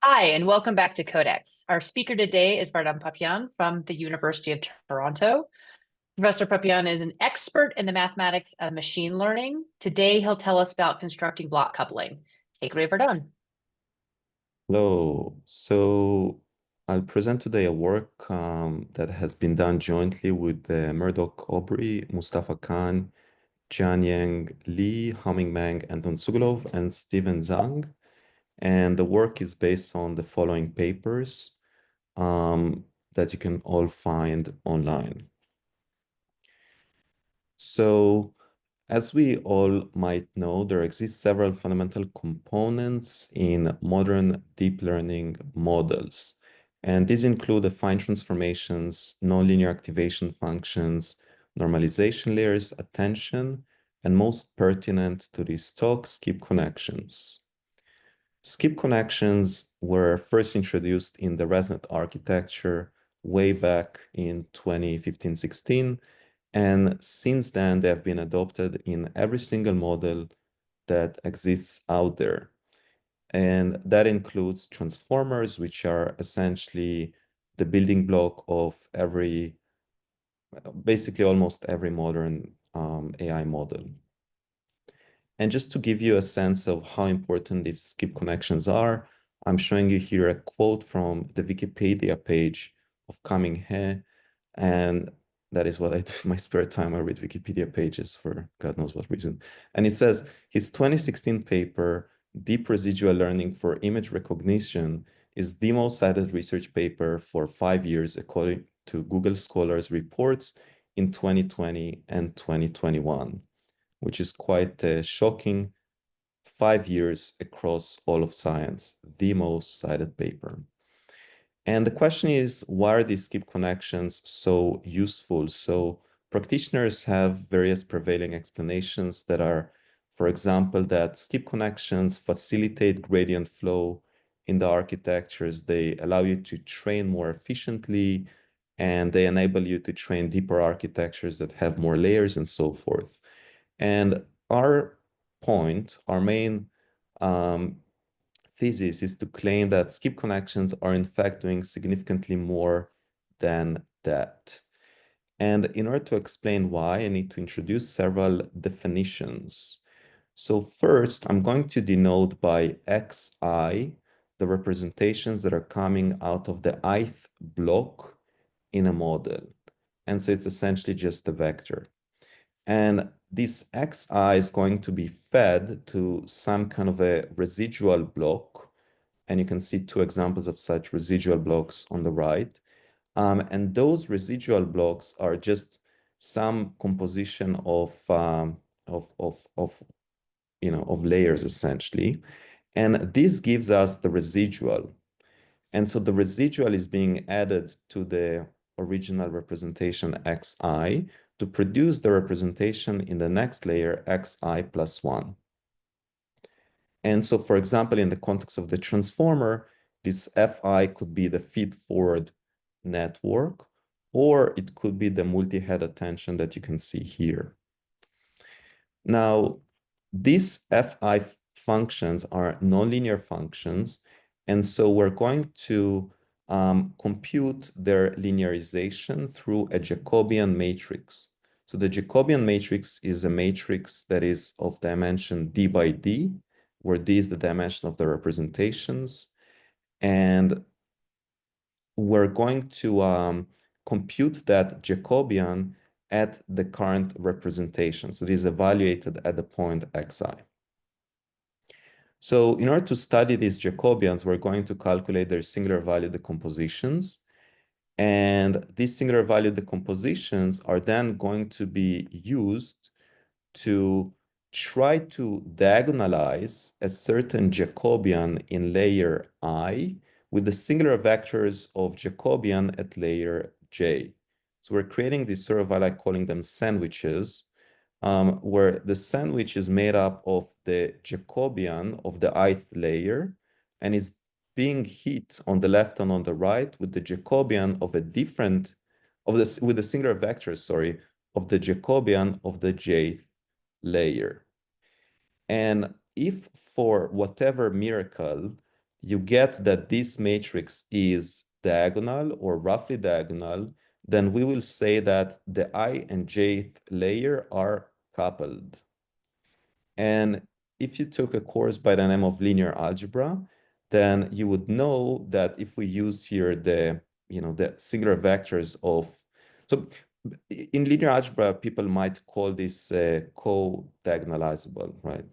Hi, and welcome back to Codex. Our speaker today is Vardan Papyan from the University of Toronto. Professor Papyan is an expert in the mathematics of machine learning. Today, he'll tell us about constructing block coupling. Take it away, Vardan. Hello. I'll present today a work that has been done jointly with Murdoch Aubrey, Mustafa Khan, Jianyang Li, Haoming Meng, Anton Sugalov, and Steven Zhang. And the work is based on the following papers that you can all find online. So as we all might know, there exist several fundamental components in modern deep learning models. And these include affine transformations, nonlinear activation functions, normalization layers, attention, and most pertinent to this talk, skip connections. Skip connections were first introduced in the ResNet architecture way back in 2015-16. And since then, they have been adopted in every single model that exists out there. And that includes transformers, which are essentially the building block of basically almost every modern AI model. And just to give you a sense of how important these skip connections are, I'm showing you here a quote from the Wikipedia page of Coming He, and that is what I do in my spare time. I read Wikipedia pages for God knows what reason. And it says his 2016 paper, Deep Residual Learning for Image Recognition, is the most cited research paper for 5 years, according to Google Scholars reports in 2020 and 2021, which is quite shocking. 5 years across all of science, the most cited paper. And the question is, why are these skip connections so useful? So practitioners have various prevailing explanations that are, for example, that skip connections facilitate gradient flow in the architectures. They allow you to train more efficiently, and they enable you to train deeper architectures that have more layers and so forth. And our main um, thesis is to claim that skip connections are in fact doing significantly more than that. And in order to explain why, I need to introduce several definitions. So first, I'm going to denote by xi the representations that are coming out of the ith block in a model. And so it's essentially just a vector. And this xi is going to be fed to some kind of a residual block. And you can see two examples of such residual blocks on the right. And those residual blocks are just some composition of layers essentially. And this gives us the residual. And so the residual is being added to the original representation xi to produce the representation in the next layer xi plus 1. And so, for example, in the context of the transformer, this fi could be the feed-forward network, or it could be the multi-head attention that you can see here. Now, these fi functions are nonlinear functions, and so we're going to compute their linearization through a Jacobian matrix. So the Jacobian matrix is a matrix that is of dimension d by d, where d is the dimension of the representations. And we're going to compute that Jacobian at the current representation. So it is evaluated at the point xi. So in order to study these Jacobians, we're going to calculate their singular value decompositions. And these singular value decompositions are then going to be used to try to diagonalize a certain Jacobian in layer I with the singular vectors of Jacobian at layer J. So we're creating these sort of, I like calling them sandwiches, where the sandwich is made up of the Jacobian of the ith layer and is being hit on the left and on the right with the Jacobian of a different, with the singular vector, sorry, of the Jacobian of the jth layer. And if for whatever miracle you get that this matrix is diagonal or roughly diagonal, then we will say that the I and jth layer are coupled. And if you took a course by the name of linear algebra, then you would know that if we use here the, the singular vectors of, so in linear algebra, people might call this co-diagonalizable, right?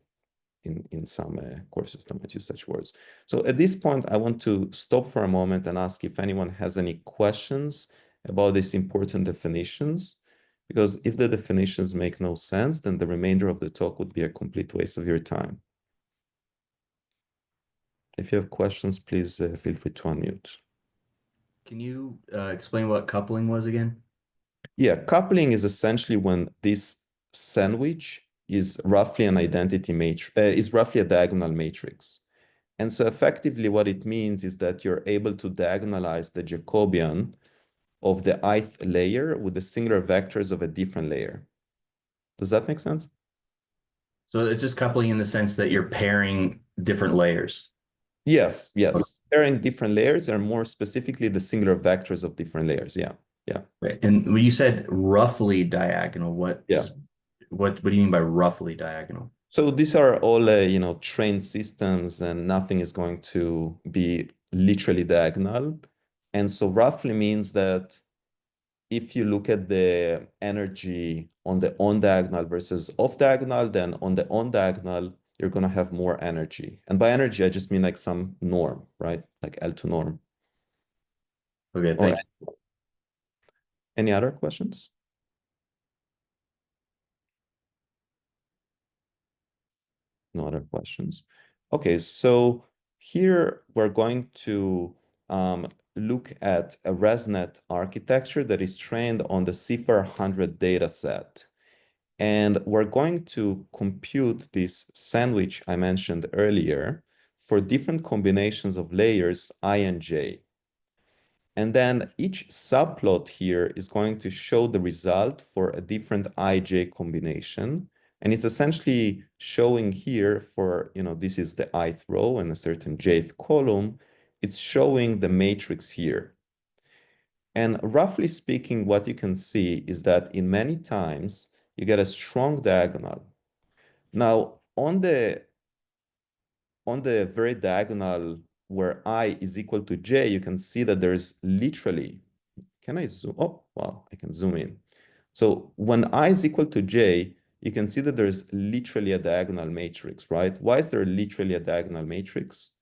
In some courses, they might use such words. So at this point, I want to stop for a moment and ask if anyone has any questions about these important definitions, because if the definitions make no sense, then the remainder of the talk would be a complete waste of your time. If you have questions, please feel free to unmute. Can you explain what coupling was again? Yeah, coupling is essentially when this sandwich is roughly an identity matrix, is roughly a diagonal matrix. And so effectively what it means is that you're able to diagonalize the Jacobian of the ith layer with the singular vectors of a different layer. Does that make sense? So it's just coupling in the sense that you're pairing different layers. Yes, yes. Pairing different layers are more specifically the singular vectors of different layers. Yeah, yeah. Right. And when you said roughly diagonal, what do you mean by roughly diagonal? So these are all, trained systems, and nothing is going to be literally diagonal. And so roughly means that if you look at the energy on the on diagonal versus off diagonal, then on the on diagonal, you're going to have more energy. And by energy, I just mean like some norm, right? Like L2 norm. Okay, thank you. Any other questions? No other questions. Okay, so here we're going to look at a ResNet architecture that is trained on the CIFAR 100 data set. And we're going to compute this sandwich I mentioned earlier for different combinations of layers I and j. And then each subplot here is going to show the result for a different ij combination. And it's essentially showing here for, this is the ith row and a certain jth column. It's showing the matrix here. And roughly speaking, what you can see is that in many times, you get a strong diagonal. Now, on the very diagonal where I is equal to j, you can see that there's literally, can I zoom? Oh, wow, I can zoom in. So when I is equal to j, you can see that there's literally a diagonal matrix, right? Why is there literally a diagonal matrix?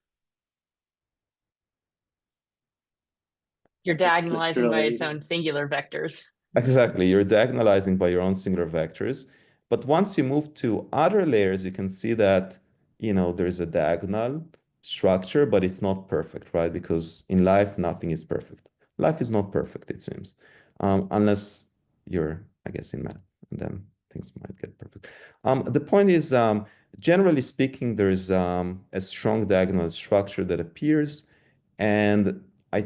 You're diagonalizing by its own singular vectors. Exactly, you're diagonalizing by your own singular vectors. But once you move to other layers, you can see that, there's a diagonal structure, but it's not perfect, right? Because in life, nothing is perfect. Life is not perfect, it seems, unless you're, I guess, in math, and then things might get perfect. The point is, generally speaking, there's a strong diagonal structure that appears, and I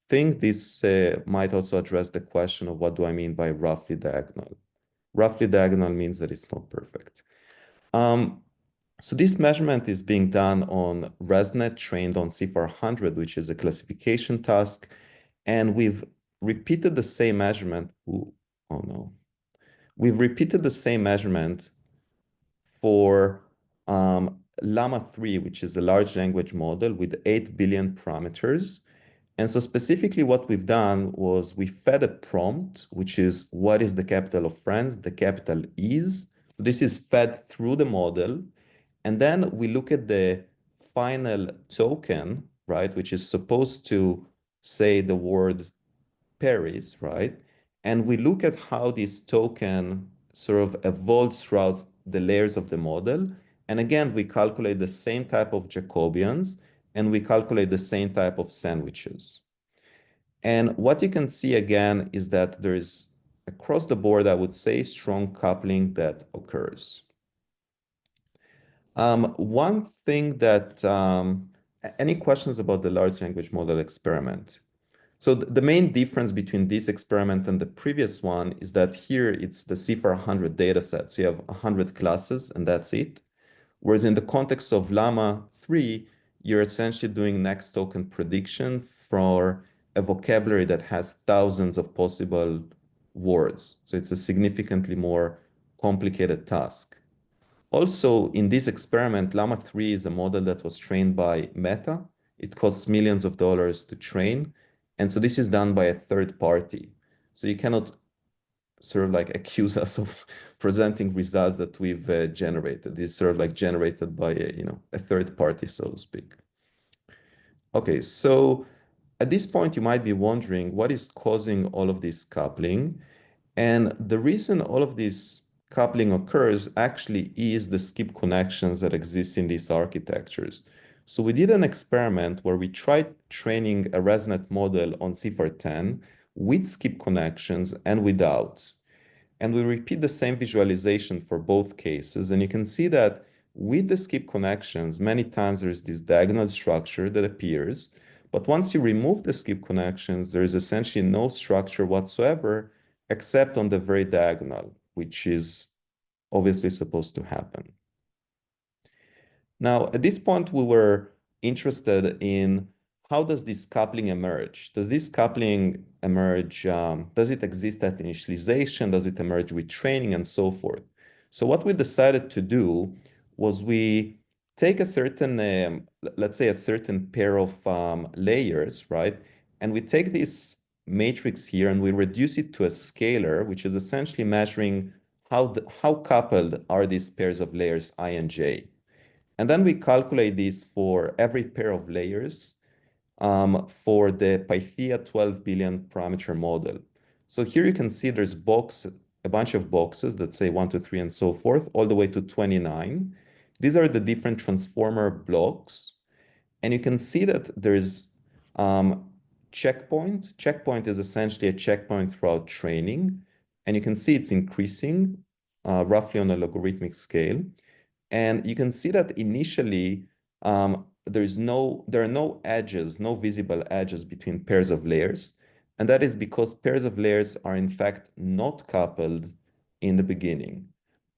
think this might also address the question of what do I mean by roughly diagonal. Roughly diagonal means that it's not perfect. So this measurement is being done on ResNet trained on CIFAR 100, which is a classification task. And we've repeated the same measurement. Ooh, oh no. We've repeated the same measurement for Llama 3, which is a large language model with 8 billion parameters. And so specifically what we've done was we fed a prompt, which is what is the capital of France? The capital is. This is fed through the model. And then we look at the final token, right, which is supposed to say the word Paris, right? And we look at how this token sort of evolves throughout the layers of the model. And again, we calculate the same type of Jacobians, and we calculate the same type of sandwiches. And what you can see again is that there is, across the board, I would say, strong coupling that occurs. One thing that, any questions about the large language model experiment? So the main difference between this experiment and the previous one is that here it's the CIFAR 100 data set. So you have 100 classes and that's it. Whereas in the context of Llama 3, you're essentially doing next token prediction for a vocabulary that has thousands of possible words. So it's a significantly more complicated task. Also, in this experiment, Llama 3 is a model that was trained by Meta. It costs millions of dollars to train. And so this is done by a third party. So you cannot sort of like accuse us of presenting results that we've generated. This is sort of like generated by a third party, so to speak. Okay, so at this point, you might be wondering what is causing all of this coupling. And the reason all of this coupling occurs actually is the skip connections that exist in these architectures. So we did an experiment where we tried training a ResNet model on CIFAR10 with skip connections and without. And we repeat the same visualization for both cases. And you can see that with the skip connections, many times there is this diagonal structure that appears. But once you remove the skip connections, there is essentially no structure whatsoever, except on the very diagonal, which is obviously supposed to happen. Now, at this point, we were interested in how does this coupling emerge? Does this coupling emerge, does it exist at initialization? Does it emerge with training and so forth? So what we decided to do was we take a certain, let's say a certain pair of layers, right? And we take this matrix here and we reduce it to a scalar, which is essentially measuring how coupled are these pairs of layers I and J. And then we calculate this for every pair of layers for the Pythia 12 billion parameter model. So here you can see there's a bunch of boxes that say 1, 2, 3, and so forth, all the way to 29. These are the different transformer blocks. And you can see that there's checkpoint. Checkpoint is essentially a checkpoint throughout training. And you can see it's increasing roughly on a logarithmic scale. And you can see that initially, there are no edges, no visible edges between pairs of layers. And that is because pairs of layers are in fact not coupled in the beginning.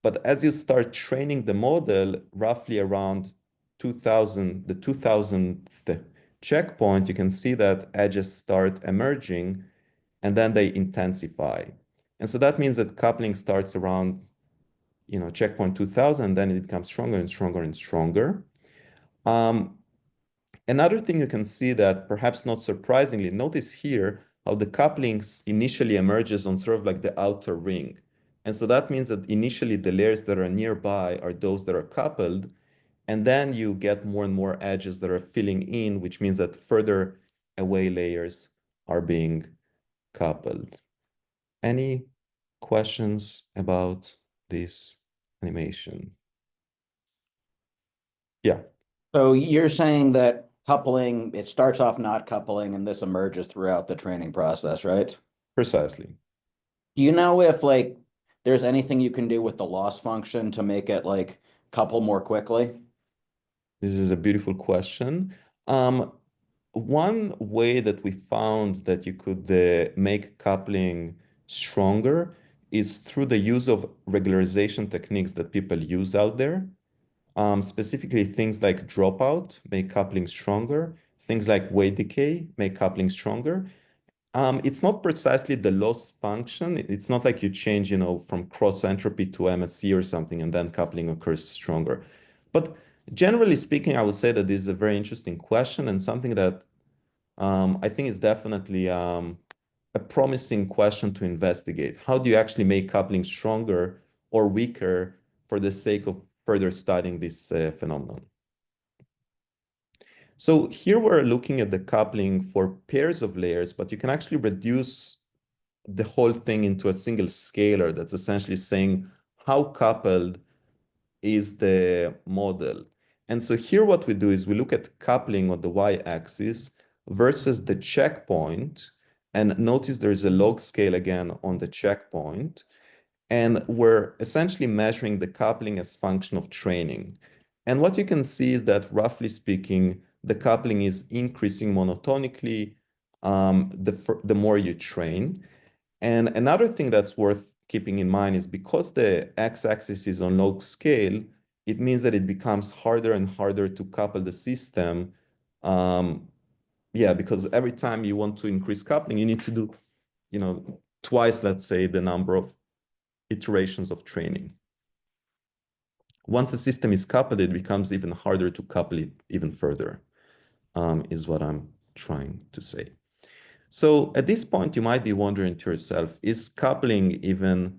But as you start training the model, roughly around the 2000th checkpoint, you can see that edges start emerging and then they intensify. And so that means that coupling starts around checkpoint 2000, then it becomes stronger and stronger and stronger. Another thing you can see that perhaps not surprisingly, notice here how the couplings initially emerges on sort of like the outer ring. And so that means that initially the layers that are nearby are those that are coupled, and then you get more and more edges that are filling in, which means that further away layers are being coupled. Any questions about this animation? Yeah. So you're saying that coupling, it starts off not coupling and this emerges throughout the training process, right? Precisely. Do you know if there's anything you can do with the loss function to make it couple more quickly? This is a beautiful question. One way that we found that you could make coupling stronger is through the use of regularization techniques that people use out there. Specifically, things like dropout make coupling stronger. Things like weight decay make coupling stronger. It's not precisely the loss function. It's not like you change, from cross entropy to MSE or something, and then coupling occurs stronger. But generally speaking, I would say that this is a very interesting question and something that I think is definitely a promising question to investigate. How do you actually make coupling stronger or weaker for the sake of further studying this phenomenon? So here we're looking at the coupling for pairs of layers, but you can actually reduce the whole thing into a single scalar that's essentially saying how coupled is the model. And so here what we do is we look at coupling on the y-axis versus the checkpoint, and notice there's a log scale again on the checkpoint. And we're essentially measuring the coupling as function of training. And what you can see is that roughly speaking, the coupling is increasing monotonically the more you train. And another thing that's worth keeping in mind is because the x-axis is on log scale, it means that it becomes harder and harder to couple the system. Yeah, because every time you want to increase coupling, you need to do, twice, let's say, the number of iterations of training. Once a system is coupled, it becomes even harder to couple it even further, is what I'm trying to say. So at this point, you might be wondering to yourself, is coupling even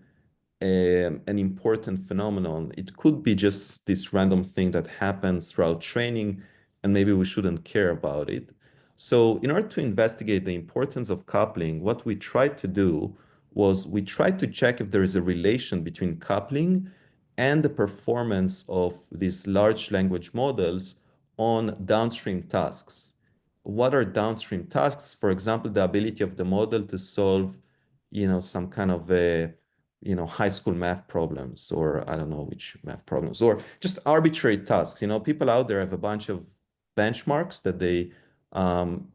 an important phenomenon? It could be just this random thing that happens throughout training, and maybe we shouldn't care about it. So in order to investigate the importance of coupling, what we tried to do was we tried to check if there is a relation between coupling and the performance of these large language models on downstream tasks. What are downstream tasks? For example, the ability of the model to solve, some kind of a, high school math problems, or I don't know which math problems, or just arbitrary tasks. People out there have a bunch of benchmarks that they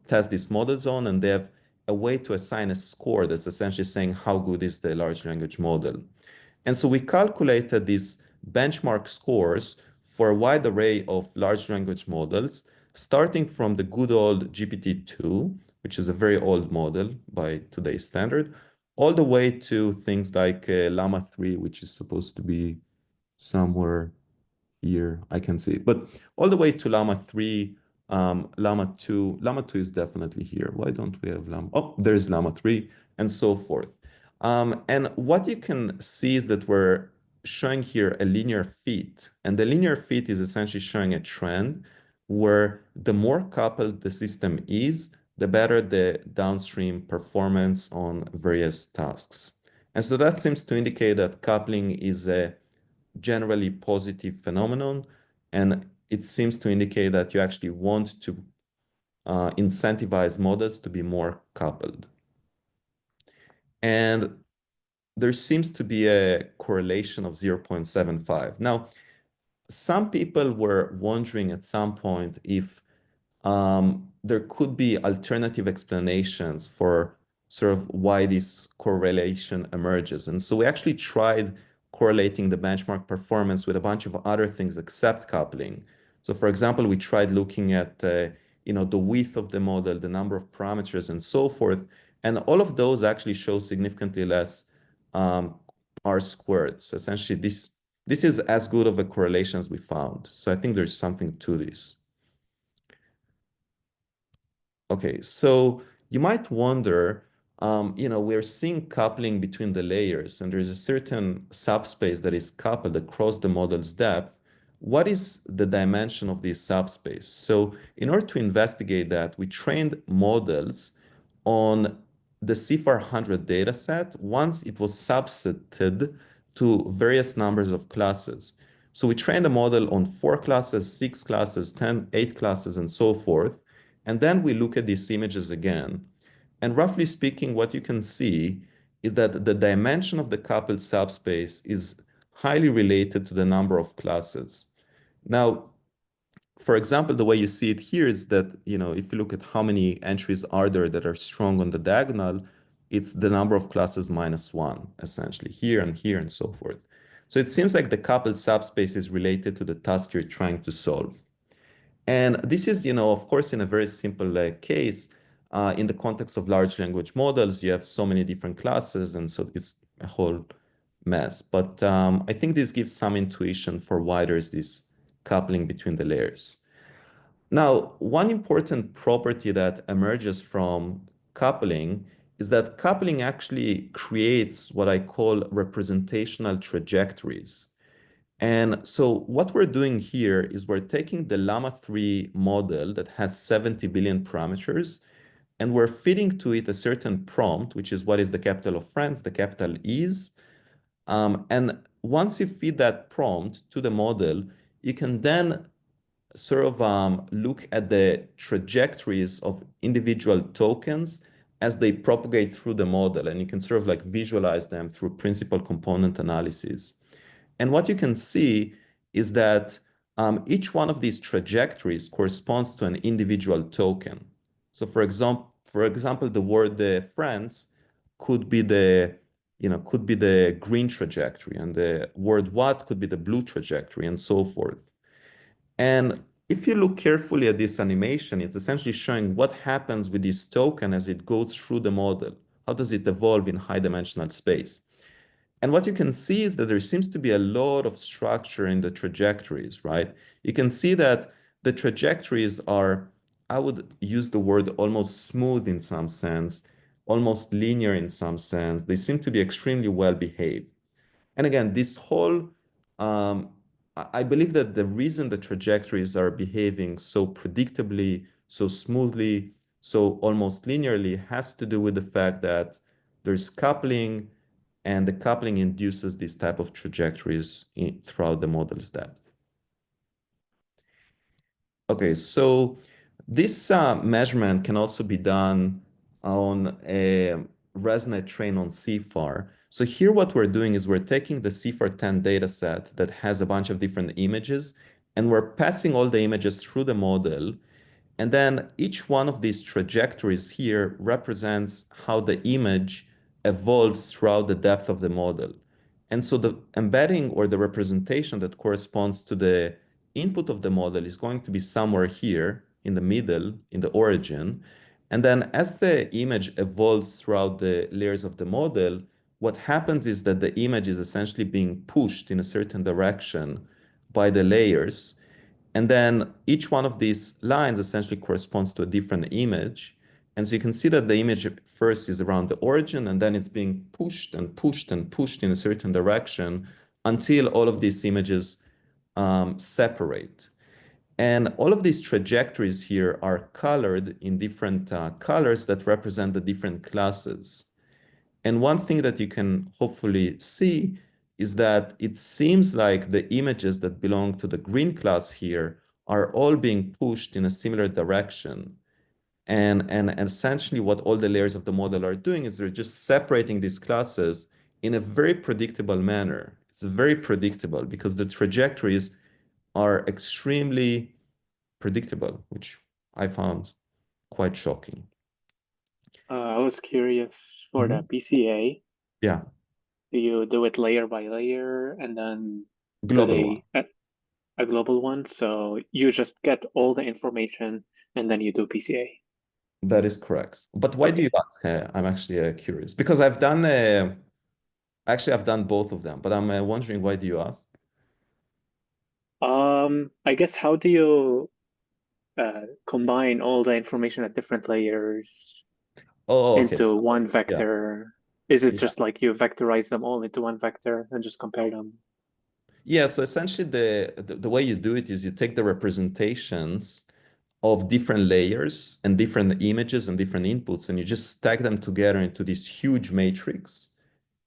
test these models on, and they have a way to assign a score that's essentially saying how good is the large language model. And so we calculated these benchmark scores for a wide array of large language models, starting from the good old GPT-2, which is a very old model by today's standard, all the way to things like Llama 3, which is supposed to be somewhere here. I can see it, but all the way to Llama 3, Llama 2. Llama 2 is definitely here. Why don't we have Llama? Oh, there's Llama 3, and so forth. And what you can see is that we're showing here a linear fit, and the linear fit is essentially showing a trend where the more coupled the system is, the better the downstream performance on various tasks. And so that seems to indicate that coupling is a generally positive phenomenon, and it seems to indicate that you actually want to incentivize models to be more coupled. And there seems to be a correlation of 0.75. Now, some people were wondering at some point if there could be alternative explanations for sort of why this correlation emerges. And so we actually tried correlating the benchmark performance with a bunch of other things except coupling. So for example, we tried looking at the width of the model, the number of parameters, and so forth. And all of those actually show significantly less R squared. So essentially, this is as good of a correlation as we found. So I think there's something to this. Okay, so you might wonder, we're seeing coupling between the layers, and there's a certain subspace that is coupled across the model's depth. What is the dimension of this subspace? So in order to investigate that, we trained models on the CIFAR 100 dataset once it was subsetted to various numbers of classes. So we trained a model on 4 classes, 6 classes, 10, 8 classes, and so forth. And then we look at these images again. And roughly speaking, what you can see is that the dimension of the coupled subspace is highly related to the number of classes. Now, for example, the way you see it here is that, if you look at how many entries are there that are strong on the diagonal, it's the number of classes minus 1, essentially, here and so forth. So it seems like the coupled subspace is related to the task you're trying to solve. And this is, of course, in a very simple case, in the context of large language models, you have so many different classes, and so it's a whole mess. But I think this gives some intuition for why there's this coupling between the layers. Now, one important property that emerges from coupling is that coupling actually creates what I call representational trajectories. And so what we're doing here is we're taking the Llama 3 model that has 70 billion parameters, and we're feeding to it a certain prompt, which is what is the capital of France, the capital is. And once you feed that prompt to the model, you can then sort of look at the trajectories of individual tokens as they propagate through the model, and you can sort of like visualize them through principal component analysis. And what you can see is that each one of these trajectories corresponds to an individual token. So for example, the word France could be the could be the green trajectory, and the word what could be the blue trajectory, and so forth. And if you look carefully at this animation, it's essentially showing what happens with this token as it goes through the model. How does it evolve in high-dimensional space? And what you can see is that there seems to be a lot of structure in the trajectories, right? You can see that the trajectories are, I would use the word almost smooth in some sense, almost linear in some sense. They seem to be extremely well behaved. And again, this whole, I believe that the reason the trajectories are behaving so predictably, so smoothly, so almost linearly has to do with the fact that there's coupling, and the coupling induces this type of trajectories throughout the model's depth. Okay, so this measurement can also be done on a ResNet train on CFAR. So here what we're doing is we're taking the CFAR 10 data set that has a bunch of different images, and we're passing all the images through the model. And then each one of these trajectories here represents how the image evolves throughout the depth of the model. And so the embedding or the representation that corresponds to the input of the model is going to be somewhere here in the middle, in the origin. And then as the image evolves throughout the layers of the model, what happens is that the image is essentially being pushed in a certain direction by the layers. And then each one of these lines essentially corresponds to a different image. And so you can see that the image first is around the origin, and then it's being pushed and pushed and pushed in a certain direction until all of these images separate. And all of these trajectories here are colored in different colors that represent the different classes. And one thing that you can hopefully see is that it seems like the images that belong to the green class here are all being pushed in a similar direction. And essentially what all the layers of the model are doing is they're just separating these classes in a very predictable manner. It's very predictable because the trajectories are extremely predictable, which I found quite shocking. I was curious for the Mhm. PCA. Yeah, Do you do it layer by layer and then do global one. a global one? So you just get all the information and then you do PCA. That is correct. But why do you Okay. ask? I'm actually curious because actually I've done both of them, but I'm wondering why do you ask? I guess how do you combine all the information at different layers Oh, okay. into one Yeah, vector? Is it yeah. just like you vectorize them all into one vector and just compare them? Yeah, so essentially the way you do it is you take the representations of different layers and different images and different inputs, and you just stack them together into this huge matrix.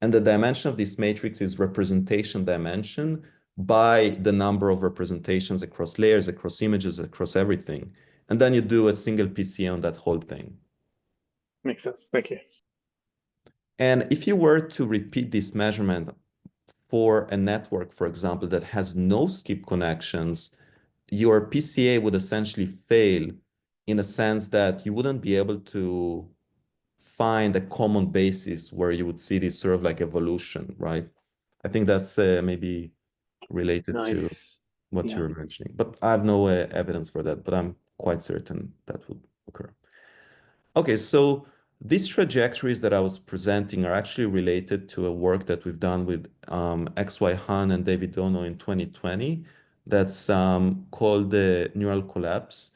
And the dimension of this matrix is representation dimension by the number of representations across layers, across images, across everything. And then you do a single PCA on that whole thing. Makes sense. Thank you. And if you were to repeat this measurement for a network, for example, that has no skip connections, your PCA would essentially fail in a sense that you wouldn't be able to find a common basis where you would see this sort of like evolution, right? I think that's maybe related to Nice. what Yeah. you're mentioning, but I have no evidence for that, but I'm quite certain that would occur. Okay, so these trajectories that I was presenting are actually related to a work that we've done with XY Han and David Dono in 2020 that's called the neural collapse.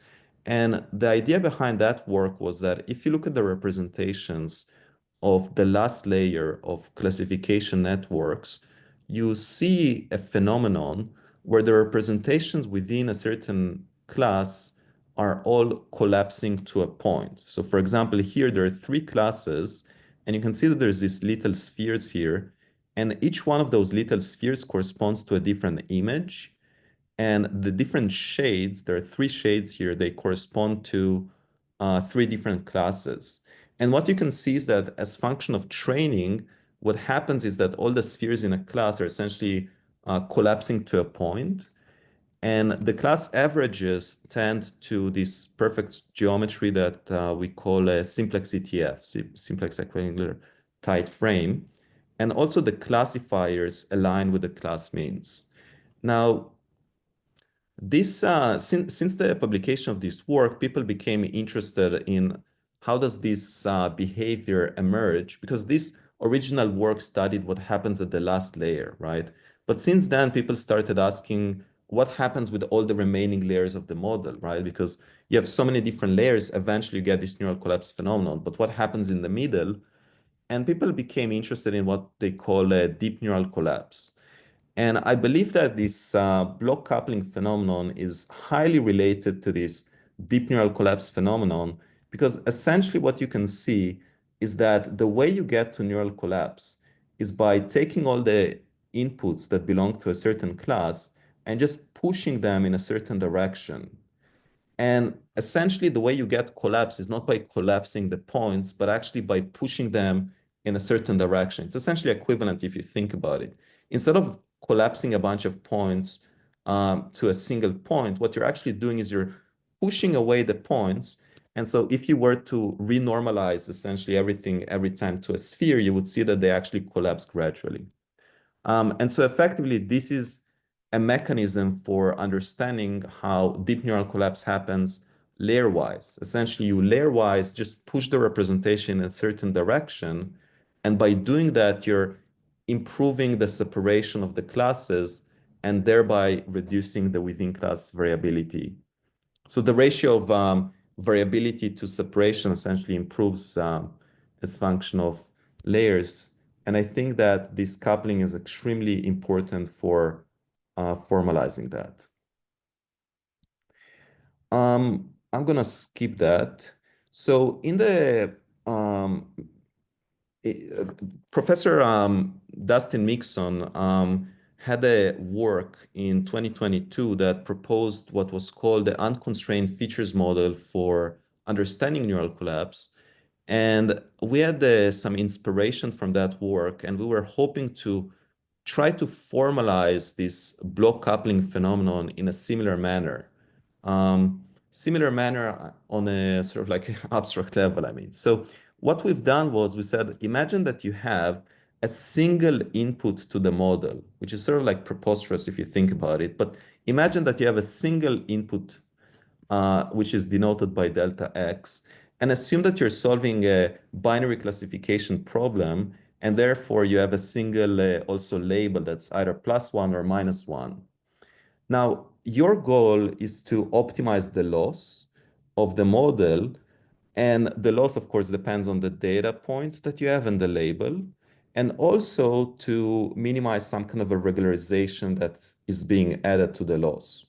And the idea behind that work was that if you look at the representations of the last layer of classification networks, you see a phenomenon where the representations within a certain class are all collapsing to a point. So for example, here there are three classes, and you can see that there's these little spheres here, and each one of those little spheres corresponds to a different image. And the different shades, there are three shades here, they correspond to three different classes. And what you can see is that as function of training, what happens is that all the spheres in a class are essentially collapsing to a point. And the class averages tend to this perfect geometry that we call a simplex ETF, simplex equiangular tight frame. and also the classifiers align with the class means. Now, this since the publication of this work, people became interested in how does this behavior emerge, because this original work studied what happens at the last layer, right? But since then, people started asking what happens with all the remaining layers of the model, right? Because you have so many different layers, eventually you get this neural collapse phenomenon, but what happens in the middle? And people became interested in what they call a deep neural collapse. And I believe that this block coupling phenomenon is highly related to this deep neural collapse phenomenon, because essentially what you can see is that the way you get to neural collapse is by taking all the inputs that belong to a certain class and just pushing them in a certain direction. And essentially, the way you get collapse is not by collapsing the points, but actually by pushing them in a certain direction. It's essentially equivalent if you think about it. Instead of collapsing a bunch of points to a single point, what you're actually doing is you're pushing away the points. And so if you were to renormalize essentially everything every time to a sphere, you would see that they actually collapse gradually. And so effectively, this is a mechanism for understanding how deep neural collapse happens layer-wise. Essentially, you layer-wise just push the representation in a certain direction. And by doing that, you're improving the separation of the classes and thereby reducing the within-class variability. So the ratio of variability to separation essentially improves as function of layers. And I think that this coupling is extremely important for formalizing that. I'm gonna skip that. So in the Professor Dustin Mixon had a work in 2022 that proposed what was called the unconstrained features model for understanding neural collapse. And we had some inspiration from that work, and we were hoping to try to formalize this block coupling phenomenon in a similar manner. Similar manner on a sort of like abstract level, I mean. So what we've done was we said, imagine that you have a single input to the model, which is sort of like preposterous if you think about it. But imagine that you have a single input, which is denoted by delta x, and assume that you're solving a binary classification problem, and therefore you have a single also label that's either +1 or -1. Now, your goal is to optimize the loss of the model, and the loss, of course, depends on the data point that you have and the label, and also to minimize some kind of a regularization that is being added to the loss.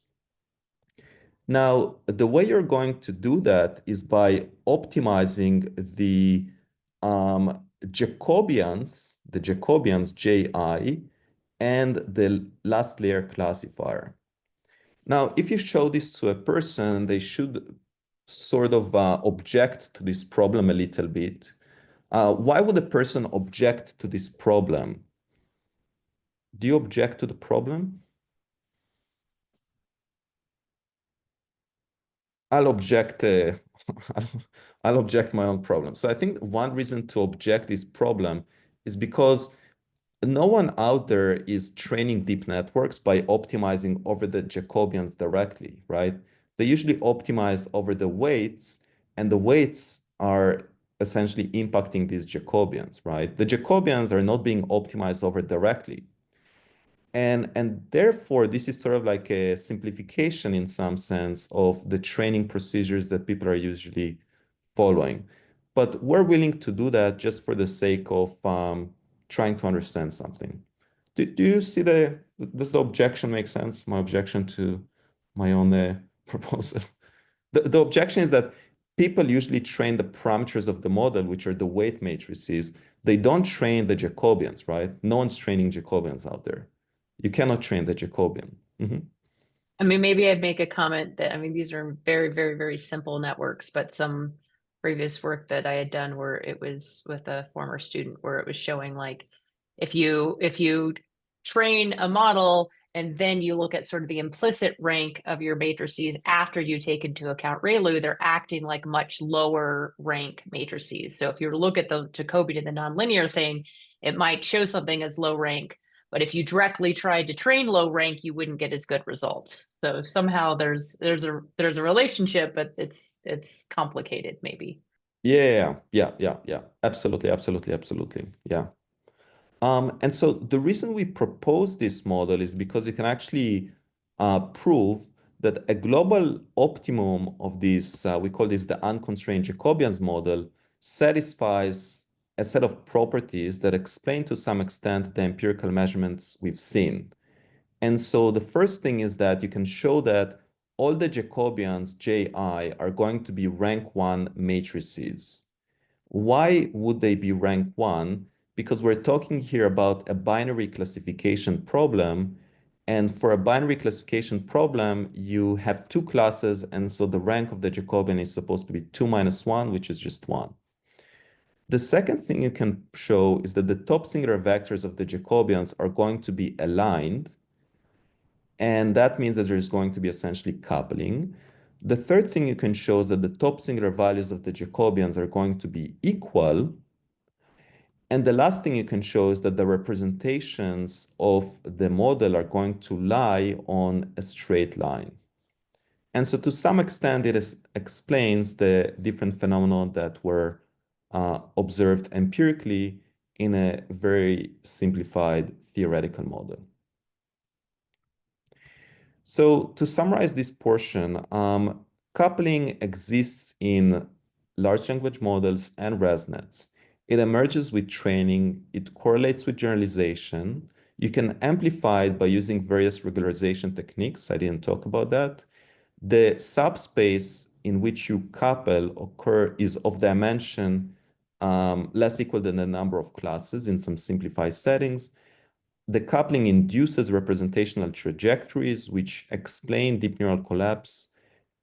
Now, the way you're going to do that is by optimizing the Jacobians, Ji, and the last layer classifier. Now, if you show this to a person, they should sort of object to this problem a little bit. Why would a person object to this problem? Do you object to the problem? I'll object. I'll object my own problem. So I think one reason to object this problem is because no one out there is training deep networks by optimizing over the Jacobians directly, right? They usually optimize over the weights, and the weights are essentially impacting these Jacobians, right? The Jacobians are not being optimized over directly. And therefore, this is sort of like a simplification in some sense of the training procedures that people are usually following. But we're willing to do that just for the sake of trying to understand something. Do you see does the objection make sense? My objection to my own proposal. The objection is that people usually train the parameters of the model, which are the weight matrices. They don't train the Jacobians, right? No one's training Jacobians out there. You cannot train the Jacobian. I mean, maybe I'd make a comment that, I mean, these are very, very, very simple networks, but some previous work that I had done where it was with a former student where it was showing like, if you train a model and then you look at sort of the implicit rank of your matrices after you take into account ReLU, they're acting like much lower rank matrices. So if you look at the Jacobian and the nonlinear thing, it might show something as low rank, but if you directly tried to train low rank, you wouldn't get as good results. So somehow there's a relationship, but it's complicated maybe. Yeah. Absolutely. Yeah. And so the reason we propose this model is because you can actually prove that a global optimum of this, we call this the unconstrained Jacobians model, satisfies a set of properties that explain to some extent the empirical measurements we've seen. And so the first thing is that you can show that all the Jacobians, Ji, are going to be rank 1 matrices. Why would they be rank 1? Because we're talking here about a binary classification problem. And for a binary classification problem, you have 2 classes. And so the rank of the Jacobian is supposed to be 2 minus 1, which is just 1. The second thing you can show is that the top singular vectors of the Jacobians are going to be aligned. And that means that there's going to be essentially coupling. The third thing you can show is that the top singular values of the Jacobians are going to be equal. And the last thing you can show is that the representations of the model are going to lie on a straight line. And so to some extent, explains the different phenomena that were observed empirically in a very simplified theoretical model. So to summarize this portion, coupling exists in large language models and ResNets. It emerges with training, it correlates with generalization. You can amplify it by using various regularization techniques. I didn't talk about that. The subspace in which you couple is of dimension less equal than the number of classes in some simplified settings. The coupling induces representational trajectories which explain deep neural collapse,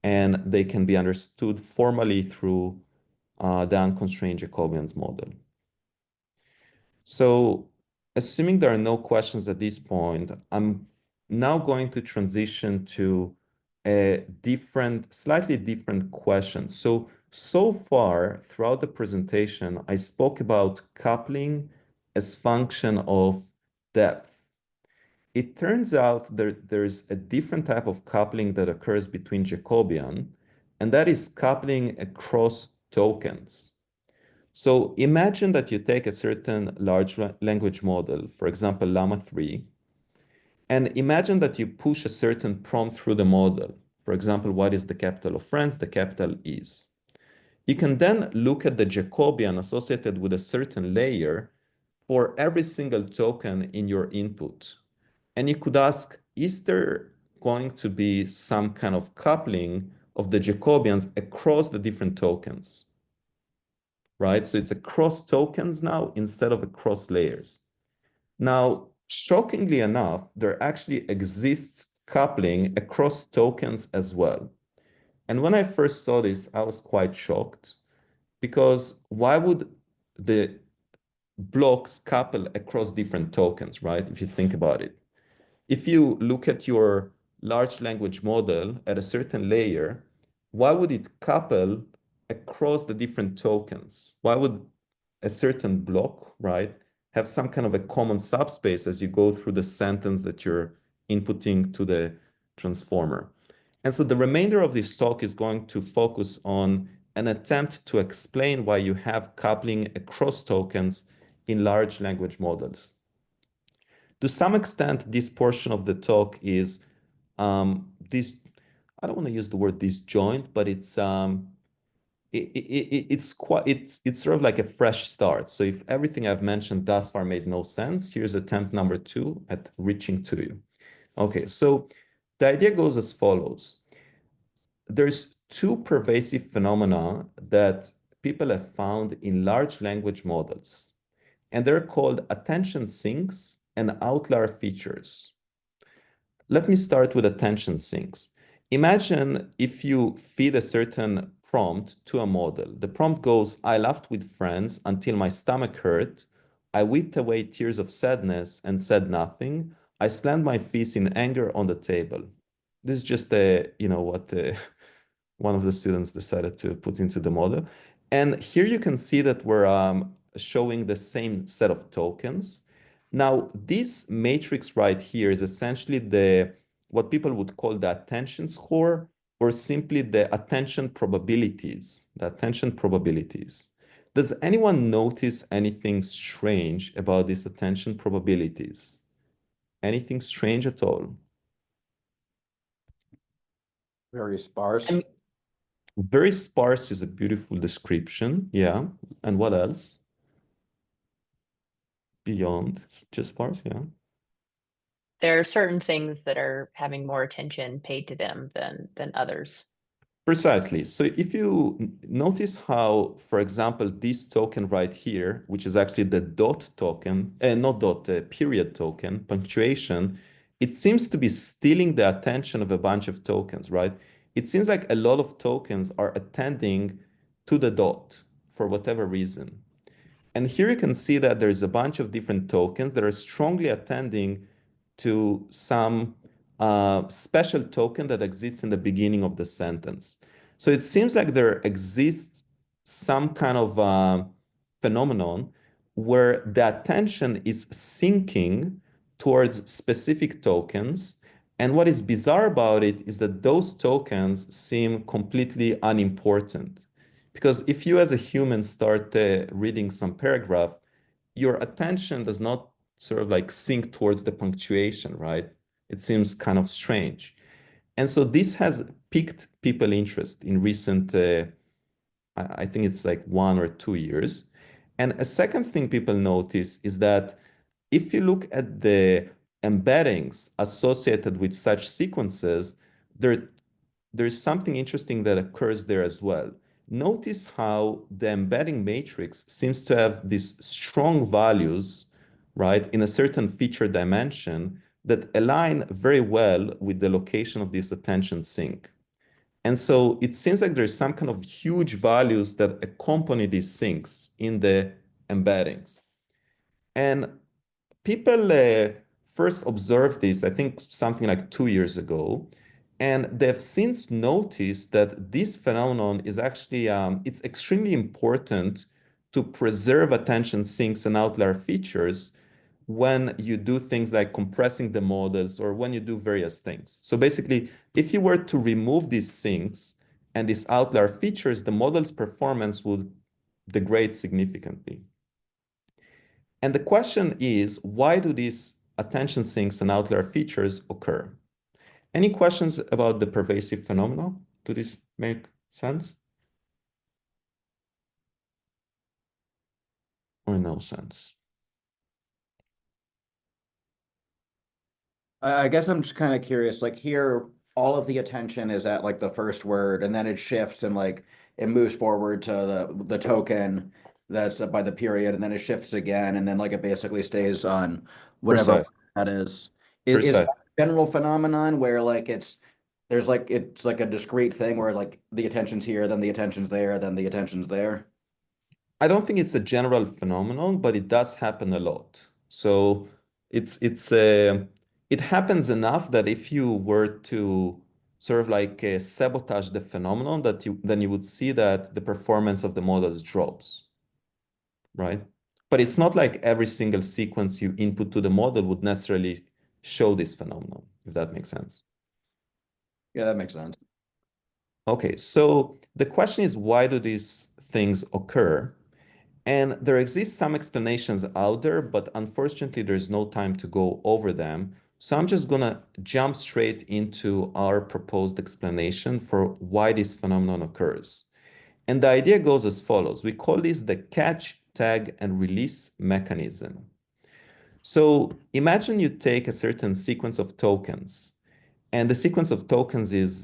and they can be understood formally through the unconstrained Jacobians model. So assuming there are no questions at this point, I'm now going to transition to a slightly different question. So far throughout the presentation, I spoke about coupling as function of depth. It turns out there's a different type of coupling that occurs between Jacobian, and that is coupling across tokens. So imagine that you take a certain large language model, for example, Llama 3, and imagine that you push a certain prompt through the model. For example, what is the capital of France? The capital is. You can then look at the Jacobian associated with a certain layer for every single token in your input. And you could ask, is there going to be some kind of coupling of the Jacobians across the different tokens? Right? So it's across tokens now instead of across layers. Now, shockingly enough, there actually exists coupling across tokens as well. And when I first saw this, I was quite shocked because why would the blocks couple across different tokens, right? If you think about it. If you look at your large language model at a certain layer, why would it couple across the different tokens? Why would a certain block, right, have some kind of a common subspace as you go through the sentence that you're inputting to the transformer? And so the remainder of this talk is going to focus on an attempt to explain why you have coupling across tokens in large language models. To some extent, this portion of the talk is this, I don't want to use the word disjoint, but it's it's sort of like a fresh start. So if everything I've mentioned thus far made no sense, here's attempt number 2 at reaching to you. Okay, so the idea goes as follows. There's 2 pervasive phenomena that people have found in large language models, and they're called attention sinks and outlier features. Let me start with attention sinks. Imagine if you feed a certain prompt to a model. The prompt goes, I laughed with friends until my stomach hurt. I wept away tears of sadness and said nothing. I slammed my fist in anger on the table. This is just what one of the students decided to put into the model. And here you can see that we're showing the same set of tokens. Now, this matrix right here is essentially what people would call the attention score, or simply the attention probabilities, Does anyone notice anything strange about these attention probabilities? Anything strange at all? Very sparse. Very sparse is a beautiful description, yeah. And what else? Beyond just sparse, yeah. There are certain things that are having more attention paid to them than others. Precisely. So if you notice how, for example, this token right here, which is actually the dot token, not dot, period token, punctuation, it seems to be stealing the attention of a bunch of tokens, right? It seems like a lot of tokens are attending to the dot for whatever reason. And here you can see that there's a bunch of different tokens that are strongly attending to some special token that exists in the beginning of the sentence. So it seems like there exists some kind of phenomenon where the attention is sinking towards specific tokens. And what is bizarre about it is that those tokens seem completely unimportant. Because if you as a human start reading some paragraph, your attention does not sort of like sink towards the punctuation, right? It seems kind of strange. And so this has piqued people's interest in recent, I think it's like 1 or 2 years. And a second thing people notice is that if you look at the embeddings associated with such sequences, there's something interesting that occurs there as well. Notice how the embedding matrix seems to have these strong values, right, in a certain feature dimension that align very well with the location of this attention sink. And so it seems like there's some kind of huge values that accompany these sinks in the embeddings. And people first observed this, I think, something like 2 years ago. And they've since noticed that this phenomenon is actually, it's extremely important to preserve attention sinks and outlier features when you do things like compressing the models or when you do various things. So basically, if you were to remove these sinks and these outlier features, the model's performance would degrade significantly. And the question is, why do these attention sinks and outlier features occur? Any questions about the pervasive phenomena? Do this make sense? Or no sense? I guess I'm just kind of curious, like here, all of the attention is at like the first word, and then it shifts and like it moves forward to the token that's by the period, and then it shifts again, and then like it basically stays on whatever Precise. that is. Precise. That a general phenomenon where like it's like a discrete thing where like the attention's here, then the attention's there, then the attention's there? I don't think it's a general phenomenon, but it does happen a lot. So it happens enough that if you were to sort of like sabotage the phenomenon, then you would see that the performance of the models drops, right? But it's not like every single sequence you input to the model would necessarily show this phenomenon, if that makes sense. Yeah, that makes sense. Okay, so the question is, why do these things occur? And there exist some explanations out there, but unfortunately, there's no time to go over them. So I'm just going to jump straight into our proposed explanation for why this phenomenon occurs. And the idea goes as follows. We call this the catch, tag, and release mechanism. So imagine you take a certain sequence of tokens, and the sequence of tokens is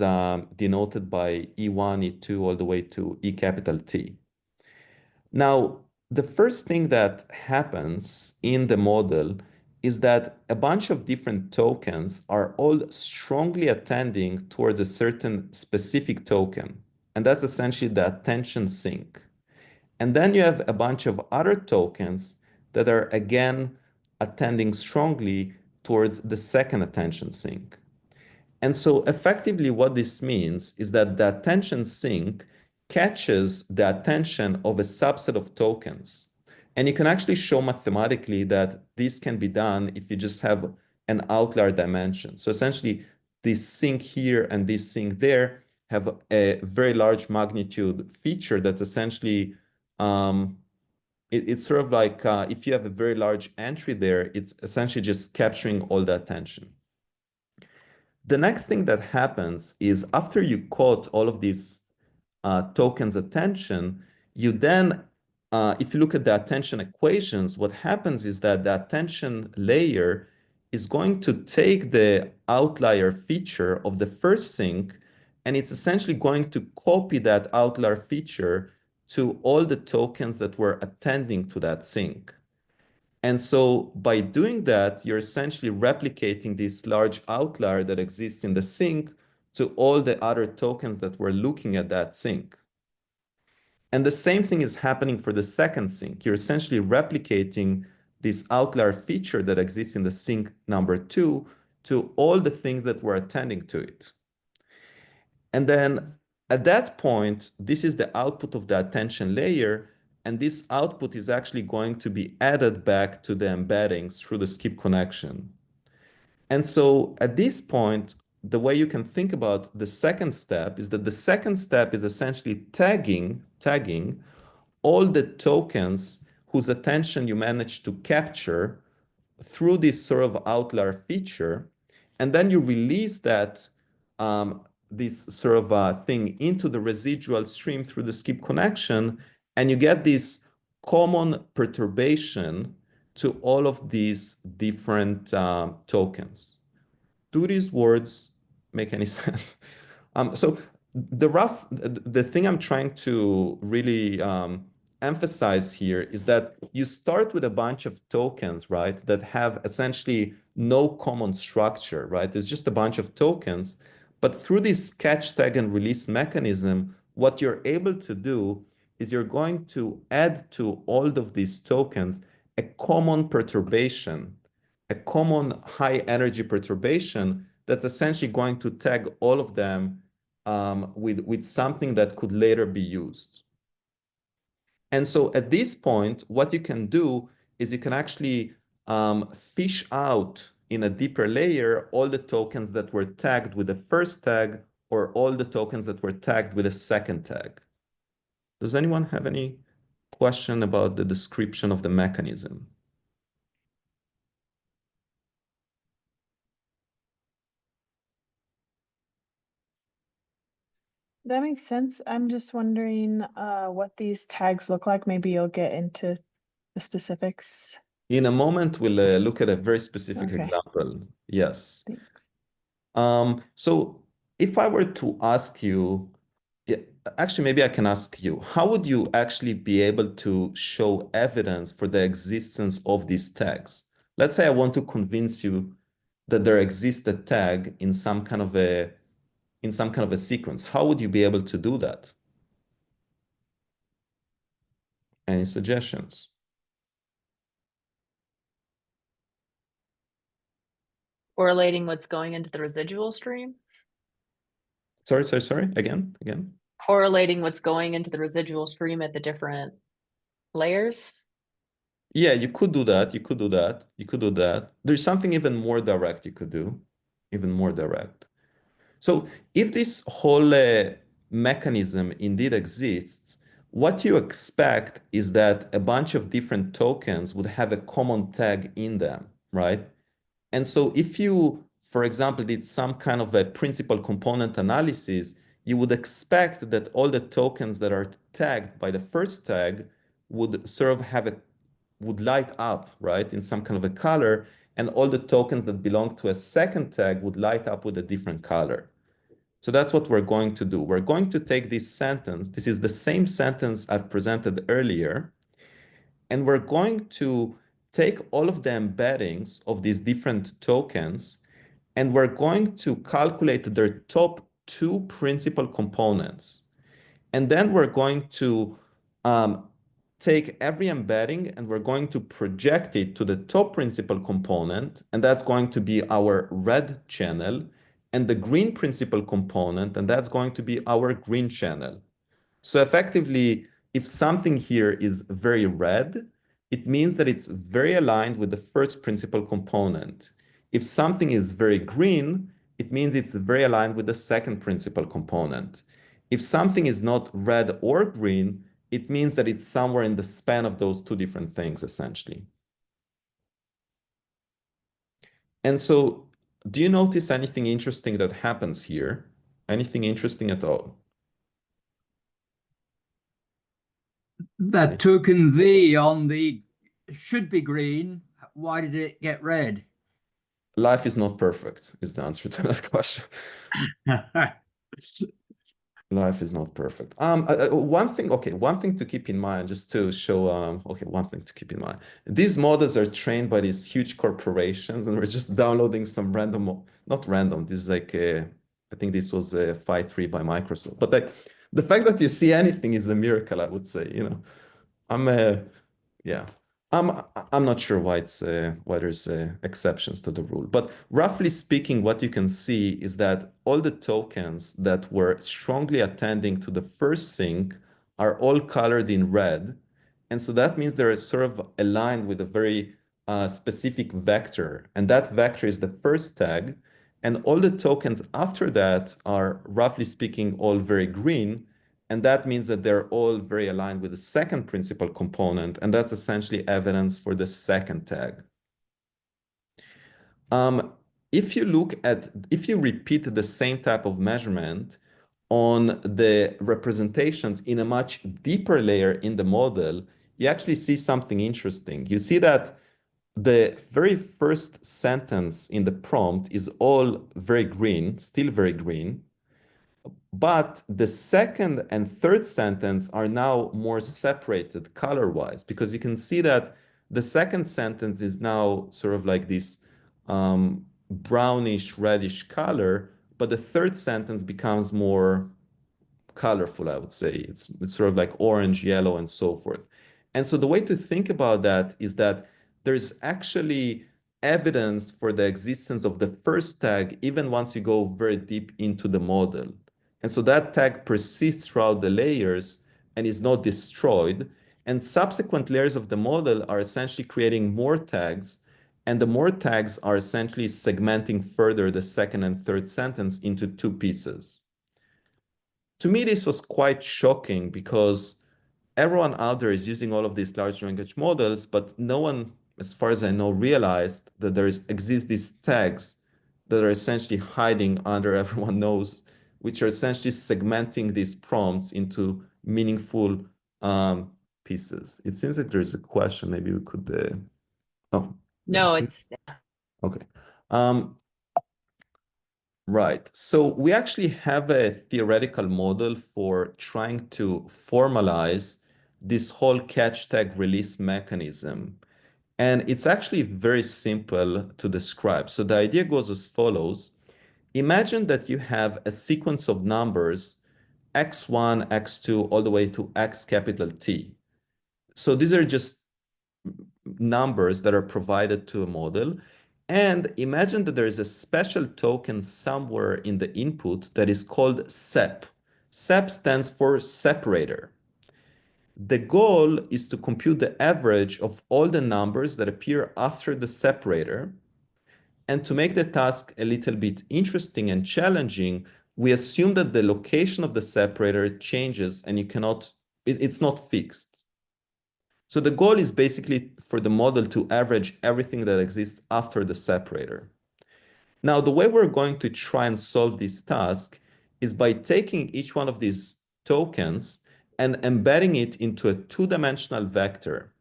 denoted by E1, E2, all the way to E capital T. Now, the first thing that happens in the model is that a bunch of different tokens are all strongly attending towards a certain specific token. And that's essentially the attention sink. And then you have a bunch of other tokens that are again attending strongly towards the second attention sink. And so effectively what this means is that the attention sink catches the attention of a subset of tokens. And you can actually show mathematically that this can be done if you just have an outlier dimension. So essentially, this sink here and this sink there have a very large magnitude feature that's essentially, it's sort of like if you have a very large entry there, it's essentially just capturing all the attention. The next thing that happens is after you caught all of these tokens attention, you then, if you look at the attention equations, what happens is that the attention layer is going to take the outlier feature of the first sink, and it's essentially going to copy that outlier feature to all the tokens that were attending to that sink. And so by doing that, you're essentially replicating this large outlier that exists in the sink to all the other tokens that were looking at that sink. And the same thing is happening for the second sink. You're essentially replicating this outlier feature that exists in the sink number 2 to all the things that were attending to it. And then at that point, this is the output of the attention layer. And this output is actually going to be added back to the embeddings through the skip connection. And so at this point, the way you can think about the second step is that the second step is essentially tagging all the tokens whose attention you managed to capture through this sort of outlier feature. And then you release that this sort of thing into the residual stream through the skip connection, and you get this common perturbation to all of these different tokens. Do these words make any sense? So the thing I'm trying to really emphasize here is that you start with a bunch of tokens, right, that have essentially no common structure, right? It's just a bunch of tokens. But through this catch, tag, and release mechanism, what you're able to do is you're going to add to all of these tokens a common perturbation, a common high energy perturbation that's essentially going to tag all of them with something that could later be used. And so at this point, what you can do is you can actually fish out in a deeper layer all the tokens that were tagged with the first tag or all the tokens that were tagged with a second tag. Does anyone have any question about the description of the mechanism? That makes sense. I'm just wondering what these tags look like. Maybe you'll get into the specifics. In a moment, we'll look at a very specific example. Yes. Thanks. So if I were to ask you, actually, maybe I can ask you, how would you actually be able to show evidence for the existence of these tags? Let's say I want to convince you that there exists a tag in some kind of a sequence. How would you be able to do that? Any suggestions? Correlating what's going into the residual stream. Sorry. Again. Correlating what's going into the residual stream at the different layers. Yeah, you could do that. There's something even more direct you could do, even more direct. So if this whole mechanism indeed exists, what you expect is that a bunch of different tokens would have a common tag in them, right? And so if you, for example, did some kind of a principal component analysis, you would expect that all the tokens that are tagged by the first tag would sort of would light up, right, in some kind of a color, and all the tokens that belong to a second tag would light up with a different color. So that's what we're going to do. We're going to take this sentence. This is the same sentence I've presented earlier. And we're going to take all of the embeddings of these different tokens, and we're going to calculate their top 2 principal components. And then we're going to take every embedding and we're going to project it to the top principal component, and that's going to be our red channel, and the green principal component, and that's going to be our green channel. So effectively, if something here is very red, it means that it's very aligned with the first principal component. If something is very green, it means it's very aligned with the second principal component. If something is not red or green, it means that it's somewhere in the span of those two different things, essentially. And so, do you notice anything interesting that happens here? Anything interesting at all? That token V on the should be green. Why did it get red? Life is not perfect, is the answer to that question. Life is not perfect. One thing to keep in mind, just to show, one thing to keep in mind. These models are trained by these huge corporations, and we're just downloading some random, not random, this is like, I think this was a Phi 3 by Microsoft. But like, the fact that you see anything is a miracle, I would say, you know. Yeah. I'm not sure why there's exceptions to the rule, but roughly speaking, what you can see is that all the tokens that were strongly attending to the first sync are all colored in red, and so that means they're sort of aligned with a very specific vector, and that vector is the first tag, and all the tokens after that are roughly speaking all very green. And that means that they're all very aligned with the second principal component, and that's essentially evidence for the second tag. If you repeat the same type of measurement on the representations in a much deeper layer in the model, you actually see something interesting. You see that the very first sentence in the prompt is all very green, still very green. But the second and third sentence are now more separated color-wise, because you can see that the second sentence is now sort of like this brownish, reddish color, but the third sentence becomes more colorful, I would say. It's sort of like orange, yellow, and so forth. And so the way to think about that is that there's actually evidence for the existence of the first tag, even once you go very deep into the model. And so that tag persists throughout the layers and is not destroyed. And subsequent layers of the model are essentially creating more tags. And the more tags are essentially segmenting further the second and third sentence into two pieces. To me, this was quite shocking because everyone out there is using all of these large language models, but no one, as far as I know, realized that exist these tags that are essentially hiding under everyone knows, which are essentially segmenting these prompts into meaningful pieces. It seems like there's a question. Maybe we could. Oh, No, yeah. it's Okay. Right. So we actually have a theoretical model for trying to formalize this whole catch tag release mechanism. And it's actually very simple to describe. So the idea goes as follows. Imagine that you have a sequence of numbers, x1, x2, all the way to x capital T. So these are just numbers that are provided to a model. And imagine that there is a special token somewhere in the input that is called SEP. SEP stands for separator. The goal is to compute the average of all the numbers that appear after the separator. And to make the task a little bit interesting and challenging, we assume that the location of the separator changes and it's not fixed. So the goal is basically for the model to average everything that exists after the separator. Now, the way we're going to try and solve this task is by taking each one of these tokens and embedding it into a two-dimensional vector.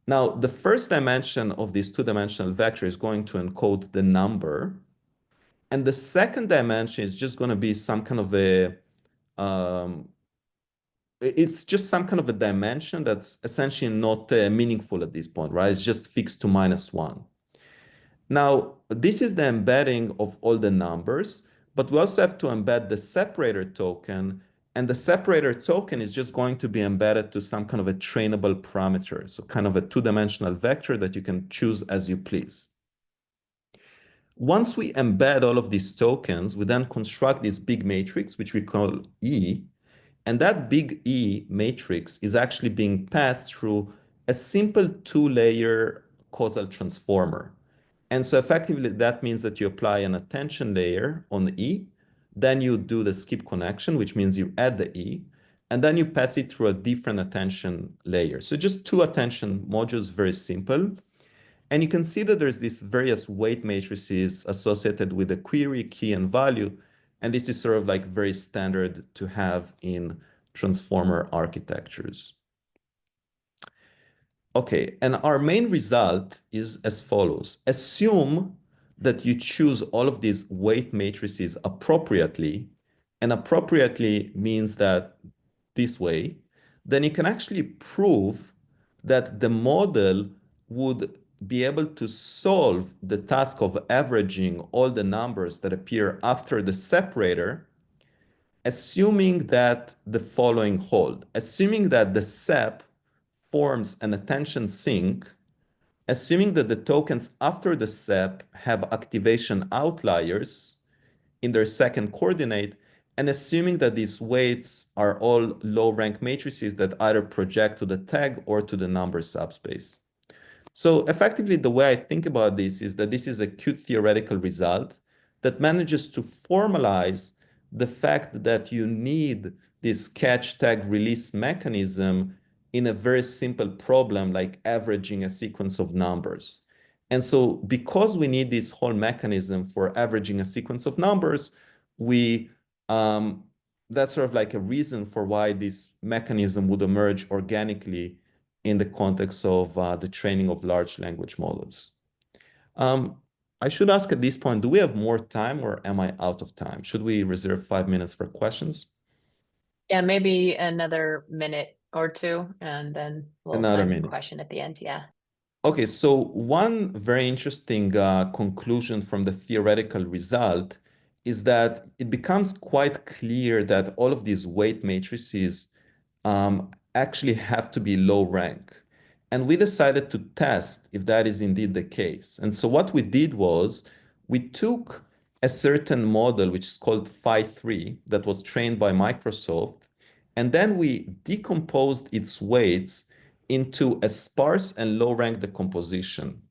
Now, the first dimension of this two-dimensional vector is going to encode the number. And the second dimension is just going to be some kind of it's just some kind of a dimension that's essentially not meaningful at this point, right? It's just fixed to -1. Now, this is the embedding of all the numbers, but we also have to embed the separator token, and the separator token is just going to be embedded to some kind of a trainable parameter, so kind of a two-dimensional vector that you can choose as you please. Once we embed all of these tokens, we then construct this big matrix, which we call E, and that big E matrix is actually being passed through a simple two-layer causal transformer. And so effectively, that means that you apply an attention layer on E, then you do the skip connection, which means you add the E, and then you pass it through a different attention layer. So just two attention modules, very simple. And you can see that there's these various weight matrices associated with the query, key, and value. And this is sort of like very standard to have in transformer architectures. Okay, and our main result is as follows. Assume that you choose all of these weight matrices appropriately, and appropriately means that this way, then you can actually prove that the model would be able to solve the task of averaging all the numbers that appear after the separator, assuming that the following hold. Assuming that the SEP forms an attention sink, assuming that the tokens after the SEP have activation outliers in their second coordinate, and assuming that these weights are all low-rank matrices that either project to the tag or to the number subspace. So effectively, the way I think about this is that this is a cute theoretical result that manages to formalize the fact that you need this catch tag release mechanism in a very simple problem like averaging a sequence of numbers. And so because we need this whole mechanism for averaging a sequence of numbers, that's sort of like a reason for why this mechanism would emerge organically in the context of the training of large language models. I should ask at this point, do we have more time or am I out of time? Should we reserve 5 minutes for questions? Yeah, maybe another minute or two, and then we'll Another time minute. question at the end. Yeah. Okay, so one very interesting conclusion from the theoretical result is that it becomes quite clear that all of these weight matrices actually have to be low rank. And we decided to test if that is indeed the case. And so what we did was we took a certain model, which is called Phi3, that was trained by Microsoft, and then we decomposed its weights into a sparse and low rank decomposition.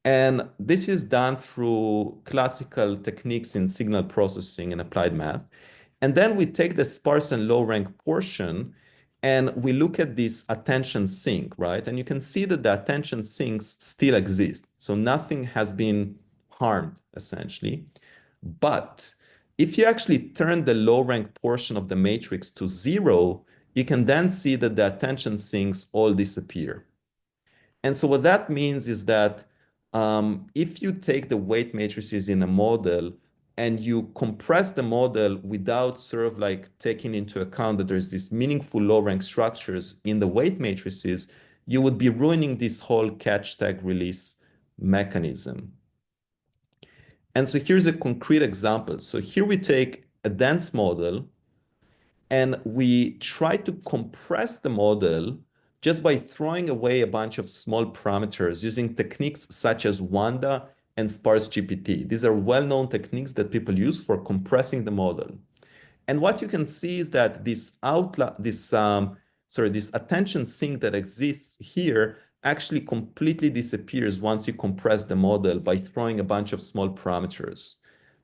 And this is done through classical techniques in signal processing and applied math. And then we take the sparse and low rank portion and we look at this attention sink, right? And you can see that the attention sinks still exist. So nothing has been harmed, essentially. But if you actually turn the low rank portion of the matrix to 0, you can then see that the attention sinks all disappear. And so what that means is that if you take the weight matrices in a model and you compress the model without sort of like taking into account that there's this meaningful low-rank structures in the weight matrices, you would be ruining this whole catch tag release mechanism. And so here's a concrete example. So here we take a dense model and we try to compress the model just by throwing away a bunch of small parameters using techniques such as Wanda and sparse GPT. These are well-known techniques that people use for compressing the model. And what you can see is that this attention sink that exists here actually completely disappears once you compress the model by throwing a bunch of small parameters.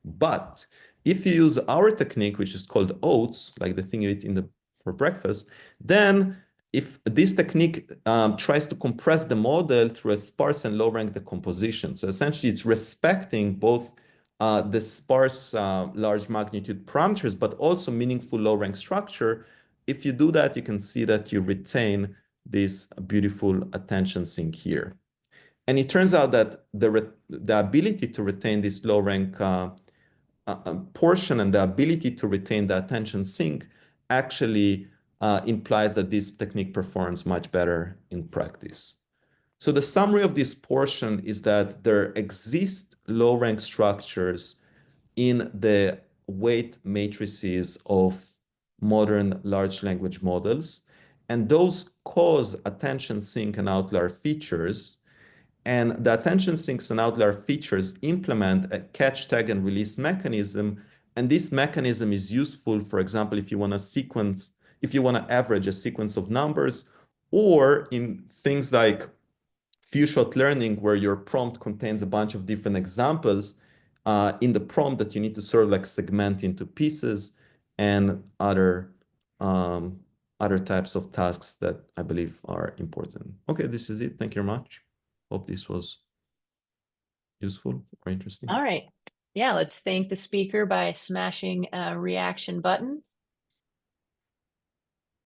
But if you use our technique, which is called oats, like the thing you eat for breakfast, then if this technique tries to compress the model through a sparse and low-rank decomposition. So essentially, it's respecting both the sparse large magnitude parameters, but also meaningful low-rank structure. If you do that, you can see that you retain this beautiful attention sink here. And it turns out that the ability to retain this low-rank portion and the ability to retain the attention sink actually implies that this technique performs much better in practice. So the summary of this portion is that there exist low-rank structures in the weight matrices of modern large language models, and those cause attention sink and outlier features. And the attention sinks and outlier features implement a catch tag and release mechanism. And this mechanism is useful, for example, if you want to average a sequence of numbers, or in things like few-shot learning, where your prompt contains a bunch of different examples in the prompt that you need to sort of like segment into pieces, and other types of tasks that I believe are important. Okay, this is it. Thank you very much. Hope this was useful or interesting. All right. Yeah, let's thank the speaker by smashing a reaction button.